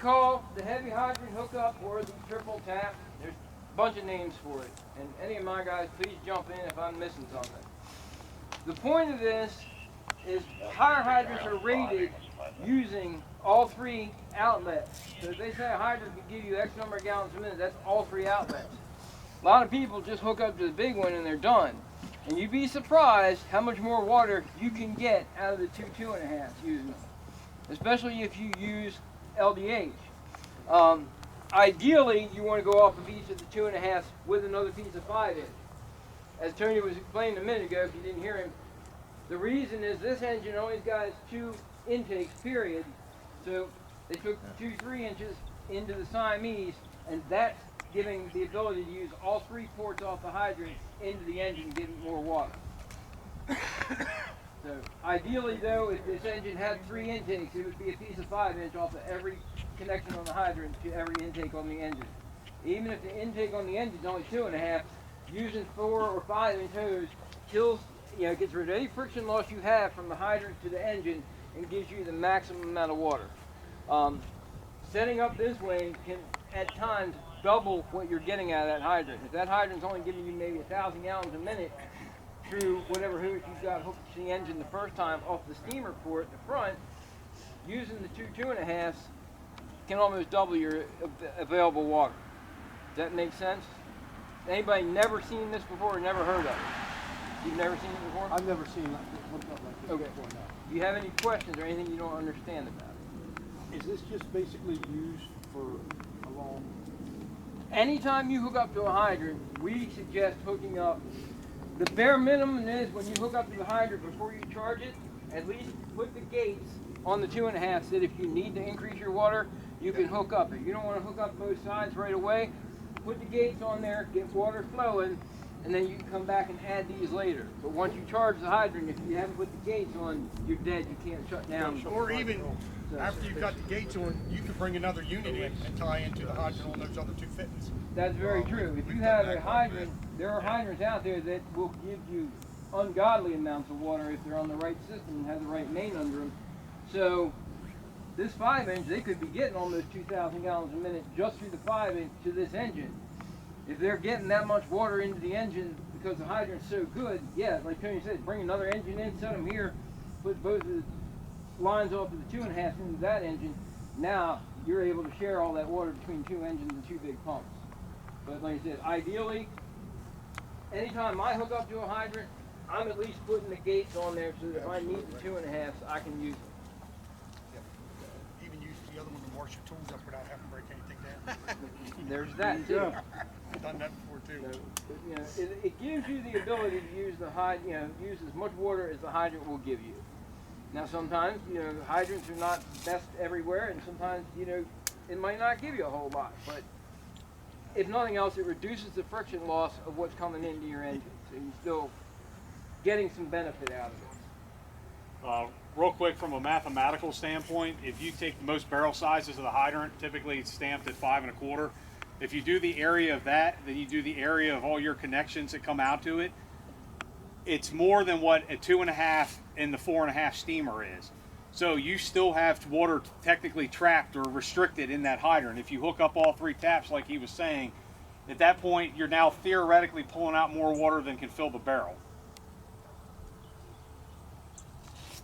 call the heavy hydrant hookup or the triple tap. There's a bunch of names for it. And any of my guys, please jump in if I'm missing something. The point of this is higher hydrants are rated using all three outlets. So if they say a hydrant can give you X number of gallons a minute, that's all three outlets. A lot of people just hook up to the big one and they're done. And you'd be surprised how much more water you can get out of the two 2.5s using them, especially if you use LDH. Ideally, you want to go off of each of the 2.5s with another piece of 5-inch. As Tony was explaining a minute ago, if you didn't hear him, the reason is this engine only has 2 intakes, period. So they took the 2 3-inches into the Siamese, and that's giving the ability to use all 3 ports off the hydrant into the engine, getting more water. So ideally though, if this engine had 3 intakes, it would be a piece of 5-inch off of every connection on the hydrant to every intake on the engine. Even if the intake on the engine is only 2.5, using 4 or 5-inch hose kills, gets rid of any friction loss you have from the hydrant to the engine and gives you the maximum amount of water. Setting up this way can at times double what you're getting out of that hydrant. If that hydrant's only giving you maybe 1,000 gallons a minute through whatever hose you've got hooked to the engine the first time off the steamer port at the front, using the 2 2.5s can almost double your available water. Does that make sense? Anybody never seen this before or never heard of it? You've never seen it before? I've never seen it hooked up like this before now. Do you have any questions or anything you don't understand about it? Is this just basically used for a long... Anytime you hook up to a hydrant, we suggest hooking up. The bare minimum is when you hook up to the hydrant before you charge it, at least put the gates on the 2.5s that if you need to increase your water, you can hook up. If you don't want to hook up both sides right away, put the gates on there, get water flowing, and then you can come back and add these later. But once you charge the hydrant, if you haven't put the gates on, you're dead. You can't shut down. Or even after you've got the gates on, you can bring another unit in and tie into the hydrant on those other 2 fittings. That's very true. If you have a hydrant, there are hydrants out there that will give you ungodly amounts of water if they're on the right system and have the right main under them. So this 5-inch, they could be getting almost 2,000 gallons a minute just through the 5-inch to this engine. If they're getting that much water into the engine because the hydrant's so good, yeah, like Tony said, bring another engine in, set them here, put both of the lines off of the 2.5 into that engine. Now you're able to share all that water between 2 engines and 2 big pumps. But like I said, ideally, anytime I hook up to a hydrant, I'm at least putting the gates on there so that if I need the 2.5s, I can use them. Yeah. Even use the other one to wash your tools up without having to break anything down. There's that too. I've done that before too. So, it gives you the ability to use use as much water as the hydrant will give you. Now sometimes, hydrants are not best everywhere, and sometimes, it might not give you a whole lot, but if nothing else, it reduces the friction loss of what's coming into your engine, so you're still getting some benefit out of it. Real quick, from a mathematical standpoint, if you take the most barrel sizes of the hydrant, typically it's stamped at 5 1/4. If you do the area of that, then you do the area of all your connections that come out to it, it's more than what a 2.5 and the 4.5 steamer is. So you still have water technically trapped or restricted in that hydrant. If you hook up all 3 taps like he was saying, at that point you're now theoretically pulling out more water than can fill the barrel.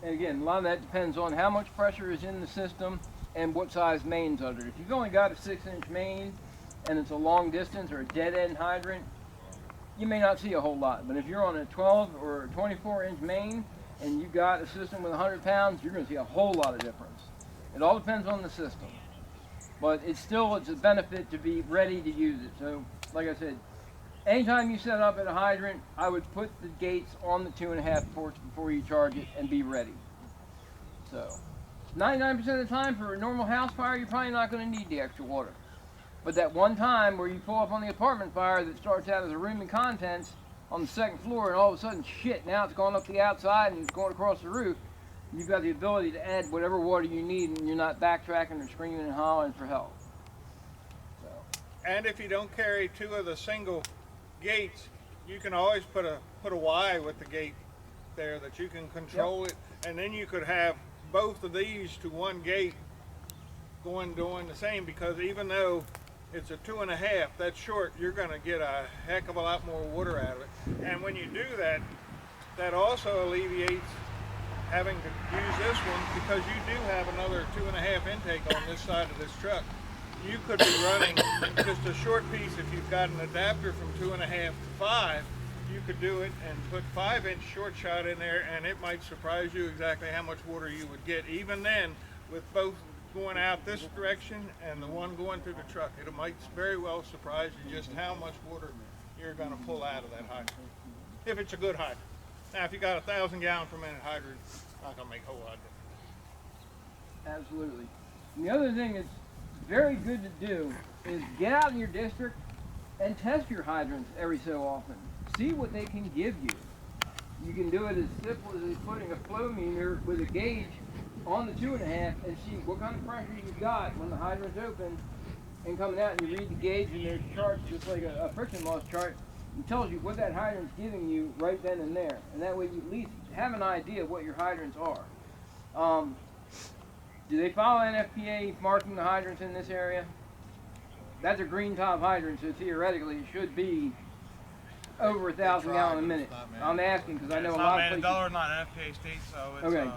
And again, a lot of that depends on how much pressure is in the system and what size main's under it. If you've only got a 6-inch main and it's a long distance or a dead end hydrant, you may not see a whole lot. But if you're on a 12 or a 24-inch main and you've got a system with 100 pounds, you're going to see a whole lot of difference. It all depends on the system. But it's a benefit to be ready to use it. So, like I said, anytime you set up at a hydrant, I would put the gates on the 2.5 ports before you charge it and be ready. So, 99% of the time for a normal house fire, you're probably not going to need the extra water. But that one time where you pull up on the apartment fire that starts out as a room and contents on the 2nd floor and all of a sudden, shit, now it's going up the outside and it's going across the roof, you've got the ability to add whatever water you need and you're not backtracking or screaming and hollering for help. So. And if you don't carry 2 of the single gates, you can always put a Y with the gate there that you can control it, and then you could have both of these to one gate doing the same, because even though it's a 2.5, that's short, you're gonna get a heck of a lot more water out of it. And when you do that, that also alleviates having to use this one, because you do have another 2.5 intake on this side of this truck. You could be running just a short piece. If you've got an adapter from 2.5 to 5, you could do it and put 5-inch short shot in there, and it might surprise you exactly how much water you would get. Even then, with both going out this direction and the one going through the truck, it might very well surprise you just how much water you're going to pull out of that hydrant, if it's a good hydrant. Now, if you got a 1,000 gallon per minute hydrant, it's not going to make a whole lot of difference. Absolutely. And the other thing that's very good to do is get out in your district and test your hydrants every so often. See what they can give you. You can do it as simple as putting a flow meter with a gauge on the 2.5 and see what kind of pressure you've got when the hydrant's open and coming out, and you read the gauge, and there's charts just like a friction loss chart. It tells you what that hydrant's giving you right then and there, and that way you at least have an idea of what your hydrants are. Do they follow NFPA marking the hydrants in this area? That's a green top hydrant, so theoretically it should be over 1,000 gallons a minute. I'm asking because I know a lot of places. Dollar not an FPA state, so it's. Okay.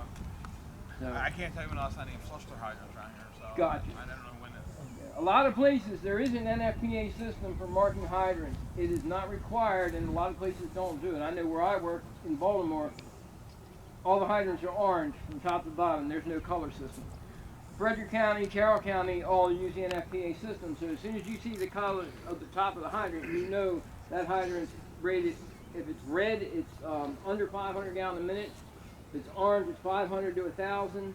So, I can't tell you when else I need flush their hydrants around here, so. Gotcha. I don't know when it. a lot of places there is an NFPA system for marking hydrants. It is not required, and a lot of places don't do it. I know where I work in Baltimore, all the hydrants are orange from top to bottom. There's no color system. Frederick County, Carroll County all use the NFPA system, so as soon as you see the color of the top of the hydrant, you know that hydrant's rated. If it's red, it's under 500 gallons a minute. If it's orange, it's 500 to 1,000.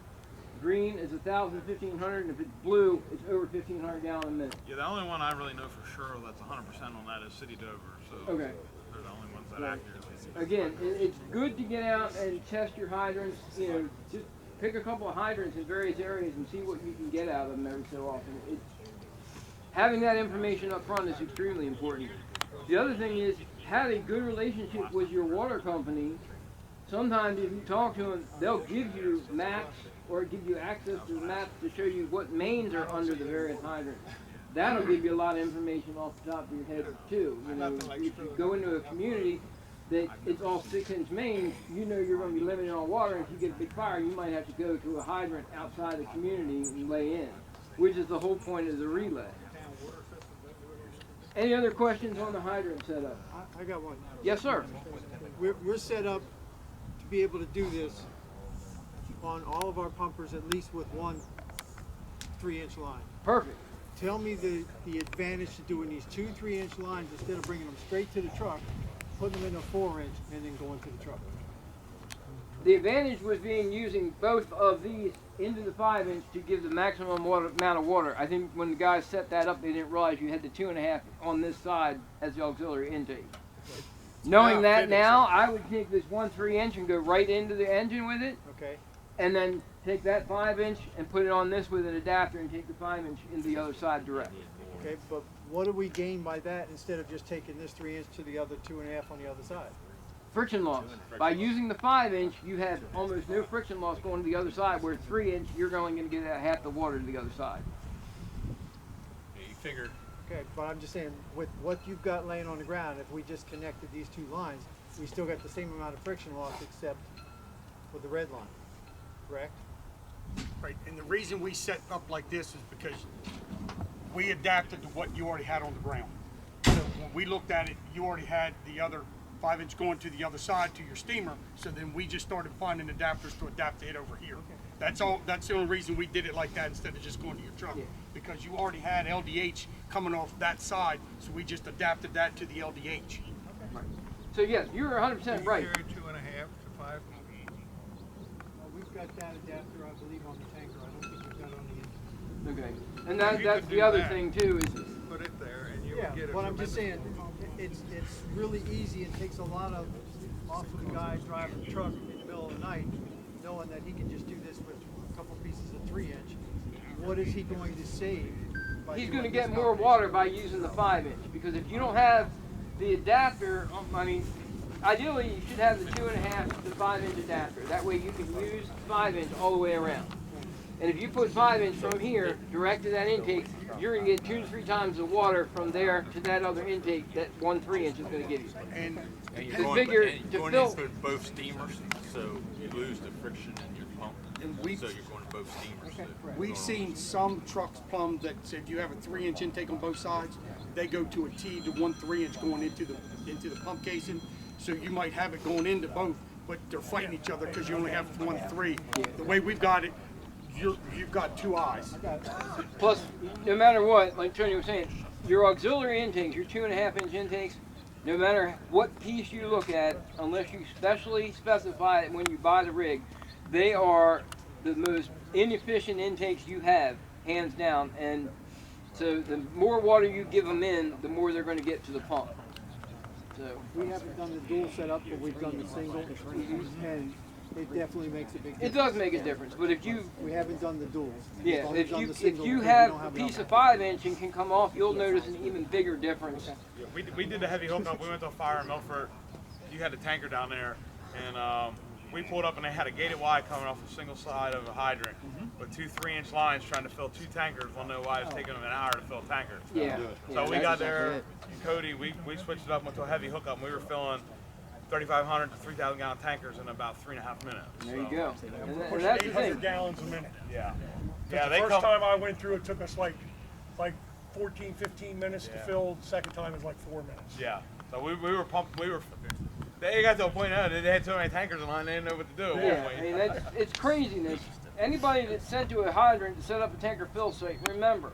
Green is 1,000, 1,500, and if it's blue, it's over 1,500 gallons a minute. Yeah, the only one I really know for sure that's 100% on that is City Dover, so. Okay. They're the only ones that accurately. Again, it's good to get out and test your hydrants. You know, just pick a couple of hydrants in various areas and see what you can get out of them every so often. Having that information up front is extremely important. The other thing is, have a good relationship with your water company. Sometimes if you talk to them, they'll give you maps or give you access to the maps to show you what mains are under the various hydrants. That'll give you a lot of information off the top of your head too. You know, if you go into a community that it's all 6-inch mains, you know you're going to be limited on water. And if you get a big fire, you might have to go to a hydrant outside the community and lay in, which is the whole point of the relay. Any other questions on the hydrant setup? I got one. Yes, sir. We're set up to be able to do this on all of our pumpers, at least with one 3-inch line. Perfect. Tell me the advantage to doing these 2 3-inch lines instead of bringing them straight to the truck, putting them in a 4-inch, and then going to the truck. The advantage was using both of these into the 5-inch to give the maximum amount of water. I think when the guys set that up, they didn't realize you had the 2.5 on this side as the auxiliary intake. Knowing that now, I would take this 1 3-inch and go right into the engine with it. Okay. And then take that 5-inch and put it on this with an adapter and take the 5-inch into the other side direct. Okay, but what do we gain by that instead of just taking this 3-inch to the other 2.5 on the other side? Friction loss. By using the 5-inch, you have almost no friction loss going to the other side, where 3-inch, you're only going to get half the water to the other side. Yeah, you figure. Okay, but I'm just saying, with what you've got laying on the ground, if we just connected these 2 lines, we still got the same amount of friction loss except with the red line, correct? Right, and the reason we set up like this is because we adapted to what you already had on the ground. So when we looked at it, you already had the other 5-inch going to the other side to your steamer, so then we just started finding adapters to adapt to it over here. Okay. That's all. That's the only reason we did it like that instead of just going to your truck, because you already had LDH coming off that side, so we just adapted that to the LDH. Okay. Right. So yes, you're 100% right. You carry 2.5 to 5. Well, we've got that adapter, I believe, on the tanker. I don't think we've got it on the engine. Okay. And that's could the do other that. thing too is. Put it there, and you Yeah, would get it. but I'm just saying, it's really easy and takes a lot of off of the guy driving the truck in the middle of the night, knowing that he can just do this with a couple pieces of 3-inch. What is he going to save? He's going to get more water by using the 5-inch, because if you don't have the adapter, I mean, ideally you should have the 2.5 to 5-inch adapter. That way you can use 5-inch all the way around. And if you put 5-inch from here direct to that intake, you're gonna get 2 to 3 times the water from there to that other intake that 1 3-inch is gonna give you. And And you're The going, bigger- and to you're fill- going into both steamers, so you lose the friction in your pump. And we- So you're going to both steamers. So we've seen some trucks plumbed that said you have a 3-inch intake on both sides. They go to a T to 1 3-inch going into the pump casing. So you might have it going into both, but they're fighting each other because you only have 1 3. The way we've got it, you've got 2 eyes. Plus, no matter what, like Tony was saying, your auxiliary intakes, your 2.5-inch intakes, no matter what piece you look at, unless you specially specify it when you buy the rig, they are the most inefficient intakes you have, hands down. And so the more water you give them in, the more they're going to get to the pump. So We haven't done the dual setup, but we've done the single, and it definitely makes a big it difference. does make a difference. But if you We haven't done the duals. Yeah, We've only if done you the if single you because we have don't a enough. piece of 5-inch and can come off, you'll notice an even bigger difference. We did the heavy hookup. We went to a fire in Milford. You had a tanker down there, and we pulled up and they had a gated Y coming off a single side of a hydrant with 2 3-inch lines trying to fill 2 tankers. We'll know why it's taking them an hour to fill a tanker. Yeah. So we that's got exactly there, it. Cody, we switched it up, went to a heavy hookup, and we were filling 3,500 to 3,000 gallon tankers in about 3.5 minutes. There you So, go. And Pushing that's the 800 thing. gallons a minute. Yeah. Yeah, Yeah, the they first come. time I went through, it took us like 14, 15 minutes to Yeah. fill. The second time is like 4 minutes. Yeah. So we were pumped. They got to a point now that they had so many tankers in line, they didn't know what to do. Yeah, I mean, it's craziness. Anybody that's sent to a hydrant to set up a tanker fill site, remember,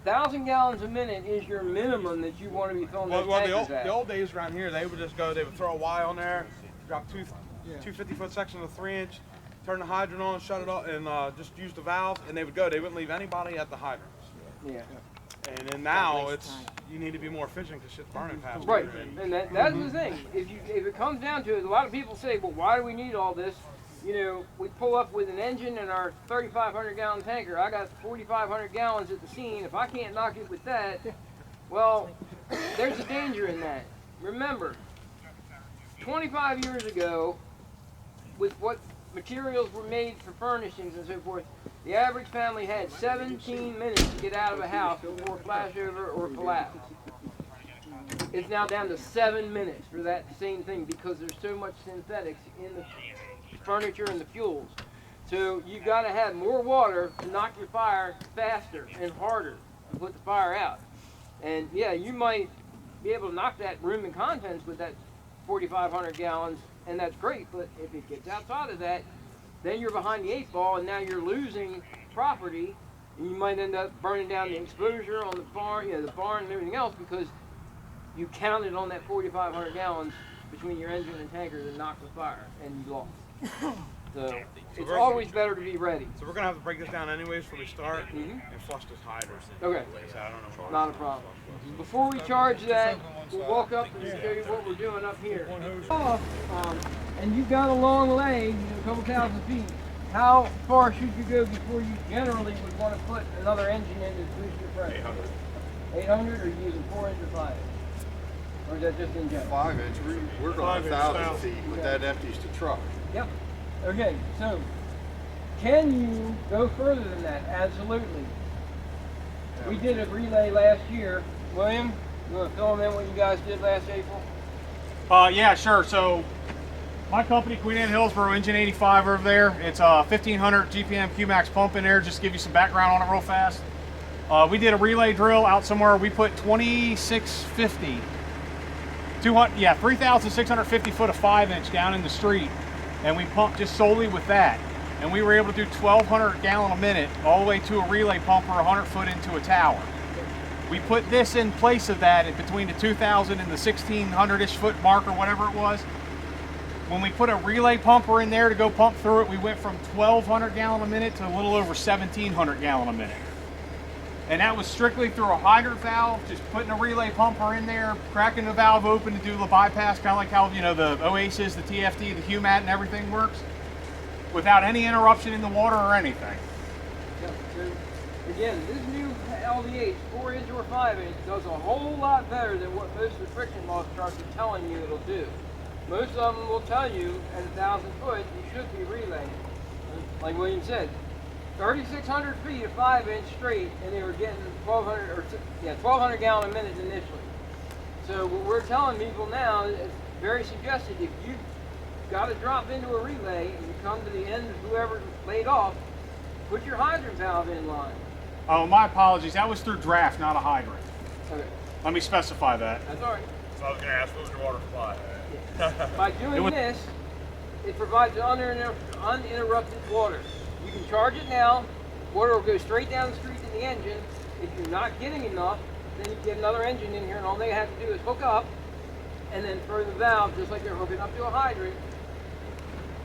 1,000 gallons a minute is your minimum that you want to be filling those Well, tankers at. the old days around here, they would just go, they would throw a Y on there, drop two 50-foot sections of 3-inch, turn the hydrant on, shut it off, and just use the valve, and they would go. They wouldn't leave anybody at the hydrants. Yeah. And then now you need to be more efficient because shit's burning faster. Right, and that's the thing. If it comes down to it, a lot of people say, well, why do we need all this? You know, we pull up with an engine and our 3,500 gallon tanker. I got 4,500 gallons at the scene. If I can't knock it with that, well, there's a danger in that. Remember, 25 years ago, with what materials were made for furnishings and so forth, the average family had 17 minutes to get out of a house before flashover or collapse. It's now down to 7 minutes for that same thing because there's so much synthetics in the furniture and the fuels. So you've got to have more water to knock your fire faster and harder to put the fire out. And yeah, you might be able to knock that room and contents with that 4,500 gallons, and that's great, but if it gets outside of that, then you're behind the 8 ball and now you're losing property, and you might end up burning down the exposure on the barn, the barn and everything else because you counted on that 4,500 gallons between your engine and tanker to knock the fire, and you lost. So it's always better to be ready. So we're gonna have to break this down anyways before we start and flush this hydrant. Okay, So I don't know. not a problem. Before we charge that, we'll walk up and show you what we're doing up here. And you've got a long leg, a couple thousand feet. How far should you go before you generally would want to put another engine in to boost your pressure? 800, or are you using 4-inch or 5-inch? Or is that just in general? 5-inch. We're going 5-inch 1,000 1,000. feet, but that empties the truck. Yep. Okay, so can you go further than that? Absolutely. We did a relay last year. William, you want to fill them in what you guys did last April? Yeah, sure. So my company, Queen Anne Hillsborough Engine 85 over there. It's a 1500 GPM QMax pump in there. Just to give you some background on it real fast. We did a relay drill out somewhere. We put 2650, 3,650 foot of 5-inch down in the street, and we pumped just solely with that. And we were able to do 1,200 gallon a minute all the way to a relay pumper 100 foot into a tower. We put this in place of that at between the 2,000 and the 1,600-ish foot mark or whatever it was. When we put a relay pumper in there to go pump through it, we went from 1,200 gallon a minute to a little over 1,700 gallon a minute. And that was strictly through a hydrant valve, just putting a relay pumper in there, cracking the valve open to do the bypass, kind of like how, you know, the Oasis, the TFT, the HUMAT and everything works, without any interruption in the water or anything. Yep. So again, this new LDH, 4-inch or 5-inch, does a whole lot better than what most of the friction loss charts are telling you it'll do. Most of them will tell you at 1,000 foot you should be relaying. Like William said, 3,600 feet of 5-inch straight, and they were getting 1,200 gallon a minute initially. So what we're telling people now is very suggested. If you got to drop into a relay and you come to the end of whoever laid off, put your hydrant valve in line. Oh, my apologies. That was through draft, not a hydrant. Okay, Let me specify that. that's all right. So I was gonna ask, what was your water supply? By doing this, it provides uninterrupted water. You can charge it now, water will go straight down the street to the engine. If you're not getting enough, then you get another engine in here, and all they have to do is hook up and then throw the valve just like they're hooking up to a hydrant.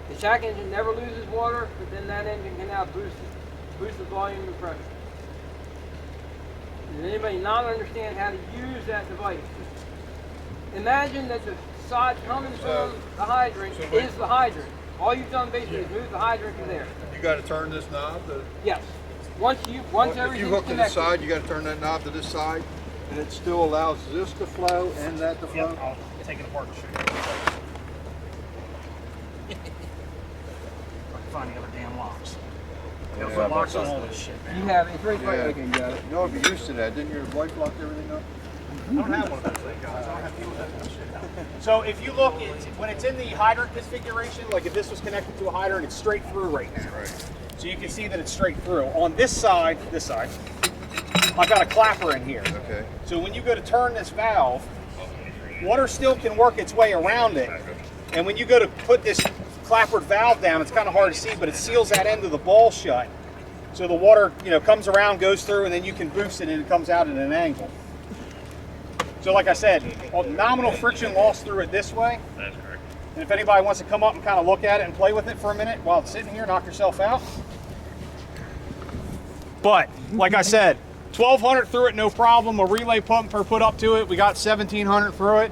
The shack engine never loses water, but then that engine can now boost the volume and pressure. Does anybody not understand how to use that device? Imagine that the side coming from the hydrant is the hydrant. All you've done basically is move the hydrant to there. You gotta turn this knob to. Yes. Once If everything's you hook to the connected. side, you gotta turn that knob to this side, and it still allows this to flow and that to flow. I'll take it apart and show you. I can find the other damn locks. Yeah, Put locks on all this shit, man. You have it's right Yeah. okay, got it. You ought to be used to that. Didn't your wife lock everything up? I don't have one of those things, guys. I don't have to deal with that shit now. So if you look, when it's in the hydrant configuration, like if this was connected to a hydrant, it's straight through right now. Right. So you can see that it's straight through. On this side, I've got a clapper in here. Okay. So when you go to turn this valve, water still can work its way around it. And when you go to put this clappered valve down, it's kind of hard to see, but it seals that end of the ball shut. So the water, comes around, goes through, and then you can boost it and it comes out at an angle. So like I said, nominal friction loss through it this way. That's correct. And if anybody wants to come up and kind of look at it and play with it for a minute while it's sitting here, knock yourself out. But like I said, 1,200 through it, no problem. A relay pumper put up to it. We got 1,700 through it.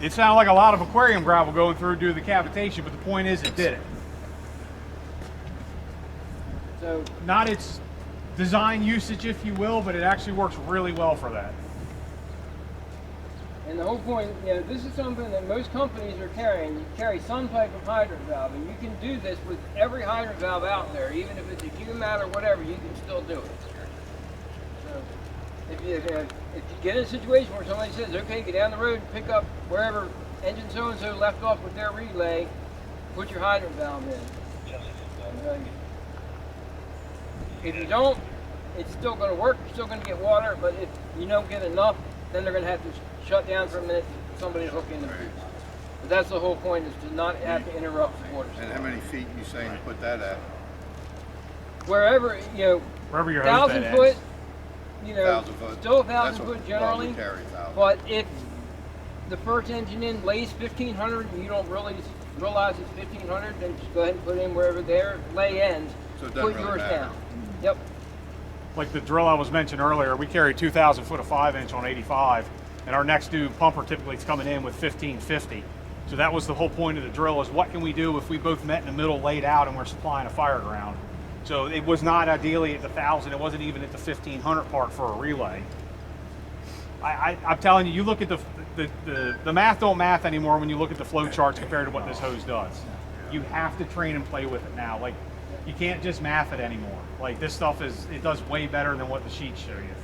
It sounded like a lot of aquarium gravel going through due to the cavitation, but the point is it did it. So Not its design usage, if you will, but it actually works really well for that. and the whole point, this is something that most companies are carrying. You carry some type of hydrant valve, and you can do this with every hydrant valve out there, even if it's a UMAT or whatever, you can still do it. So if you get in a situation where somebody says, okay, get down the road and pick up wherever engine so-and-so left off with their relay, put your hydrant valve in. Okay? If you don't, it's still going to work, you're still going to get water, but if you don't get enough, then they're going to have to shut down for a minute, somebody to hook in the boots. But that's the whole point, is to not have to interrupt the water And supply. how many feet you saying to put that at? Wherever, Wherever your hose 1,000 bed foot, ends. 1,000 foot. still That's 1,000 what- foot generally. Well, you carry 1,000. But if the first engine in lays 1,500 and you don't really realize it's 1,500, then just go ahead and put in wherever their lay ends. So it doesn't Put really yours matter. down. Yep. Like the drill I was mentioned earlier, we carry 2,000 foot of 5-inch on 85, and our next due pumper typically is coming in with 1,550. So that was the whole point of the drill, is what can we do if we both met in the middle, laid out, and we're supplying a fire ground. So it was not ideally at the 1,000, it wasn't even at the 1,500 part for a relay. I'm telling you, you look at the math don't math anymore when you look at the flow charts compared to what this hose does. You have to train and play with it now. Like, you can't just math it anymore. Like, this stuff it does way better than what the sheets show you.